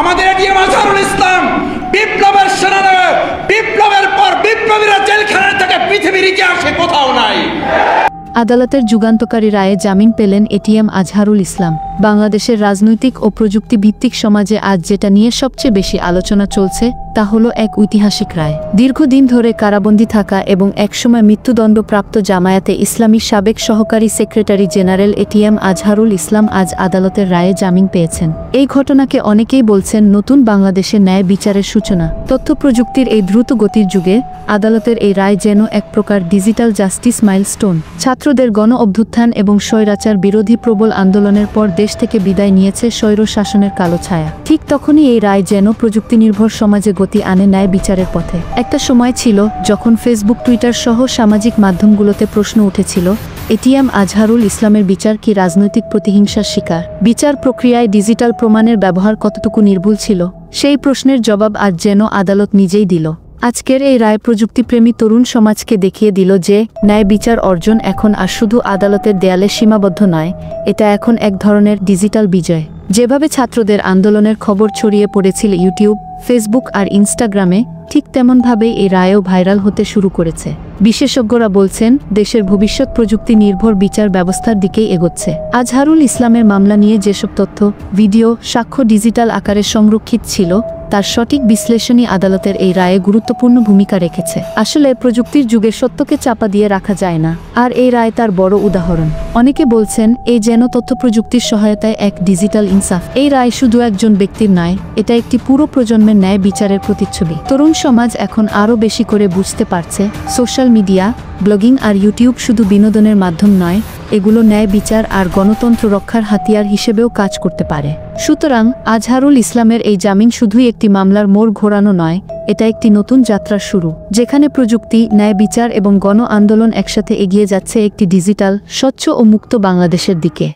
আমাদের এটিএম আজহারুল ইসলাম বিপ্লবের সেনানায়ক, বিপ্লবের পর বিপ্লবীরা জেলখানা থেকে পৃথিবীর ইতিহাসে কোথাও নাই। আদালতের যুগান্তকারী রায়ে জামিন পেলেন এটিএম আজহারুল ইসলাম। বাংলাদেশের রাজনৈতিক ও প্রযুক্তি ভিত্তিক সমাজে আজ যেটা নিয়ে সবচেয়ে বেশি আলোচনা চলছে তা হলো এক ঐতিহাসিক রায়। দীর্ঘদিন ধরে কারাবন্দী থাকা এবং একসময় মৃত্যুদণ্ডপ্রাপ্ত জামায়াতে ইসলামীর সাবেক সহকারী secretary general ATM Azharul Islam আজ আদালতের রায়ে জামিন পেয়েছেন। এই ঘটনাকে অনেকেই বলছেন নতুন বাংলাদেশের ন্যায় বিচারের সূচনা। তথ্য প্রযুক্তির এই দ্রুত গতির যুগে আদালতের এই রায় যেন এক প্রকার ডিজিটাল জাস্টিস মাইলস্টোন। ছাত্রদের গণ অভ্যুত্থান এবং স্বৈরাচার বিরোধী প্রবল আন্দোলনের পর দেশ থেকে বিদায় নিয়েছে স্বৈর শাসনের কালো ছায়া। ঠিক তখনই এই রায় যেন প্রযুক্তি নির্ভর সমাজে গতি আনে ন্যায় বিচারের পথে। একটা সময় ছিল যখন ফেসবুক, টুইটার সহ সামাজিক মাধ্যমগুলোতে প্রশ্ন উঠেছিল, এটিএম আজহারুল ইসলামের বিচার কি রাজনৈতিক প্রতিহিংসার শিকার? বিচার প্রক্রিয়ায় ডিজিটাল প্রমাণের ব্যবহার কতটুকু নির্ভুল ছিল? সেই প্রশ্নের জবাব আজ যেন আদালত নিজেই দিল। আজকের এই রায় প্রযুক্তিপ্রেমী তরুণ সমাজকে দেখিয়ে দিল যে ন্যায় বিচার অর্জন এখন আর শুধু আদালতের দেয়ালে সীমাবদ্ধ নয়, এটা এখন এক ধরনের ডিজিটাল বিজয়। যেভাবে ছাত্রদের আন্দোলনের খবর ছড়িয়ে পড়েছিল ইউটিউব, ফেসবুক আর ইনস্টাগ্রামে, ঠিক তেমনভাবেই এই রায়ও ভাইরাল হতে শুরু করেছে। বিশেষজ্ঞরা বলছেন দেশের ভবিষ্যৎ প্রযুক্তি নির্ভর বিচার ব্যবস্থার দিকেই এগোচ্ছে। আজহারুল ইসলামের মামলা নিয়ে যেসব তথ্য, ভিডিও, সাক্ষ্য ডিজিটাল আকারে সংরক্ষিত ছিল তার সঠিক বিশ্লেষণই আদালতের এই রায়ে গুরুত্বপূর্ণ ভূমিকা রেখেছে। আসলে প্রযুক্তির যুগে সত্যকে চাপা দিয়ে রাখা যায় না, আর এই রায় তার বড় উদাহরণ। অনেকে বলছেন এই যেন তথ্য প্রযুক্তির সহায়তায় এক ডিজিটাল ইনসাফ। এই রায় শুধু একজন ব্যক্তির নয়, এটা একটি পুরো প্রজন্মের ন্যায় বিচারের প্রতিচ্ছবি। তরুণ সমাজ এখন আরও বেশি করে বুঝতে পারছে সোশ্যাল মিডিয়া, ব্লগিং আর ইউটিউব শুধু বিনোদনের মাধ্যম নয়, এগুলো ন্যায় বিচার আর গণতন্ত্র রক্ষার হাতিয়ার হিসেবেও কাজ করতে পারে। সুতরাং আজহারুল ইসলামের এই জামিন শুধুই একটি মামলার মোড় ঘোরানো নয়, এটা একটি নতুন যাত্রার শুরু, যেখানে প্রযুক্তি, ন্যায় বিচার এবং গণ আন্দোলন একসাথে এগিয়ে যাচ্ছে একটি ডিজিটাল, স্বচ্ছ ও মুক্ত বাংলাদেশের দিকে।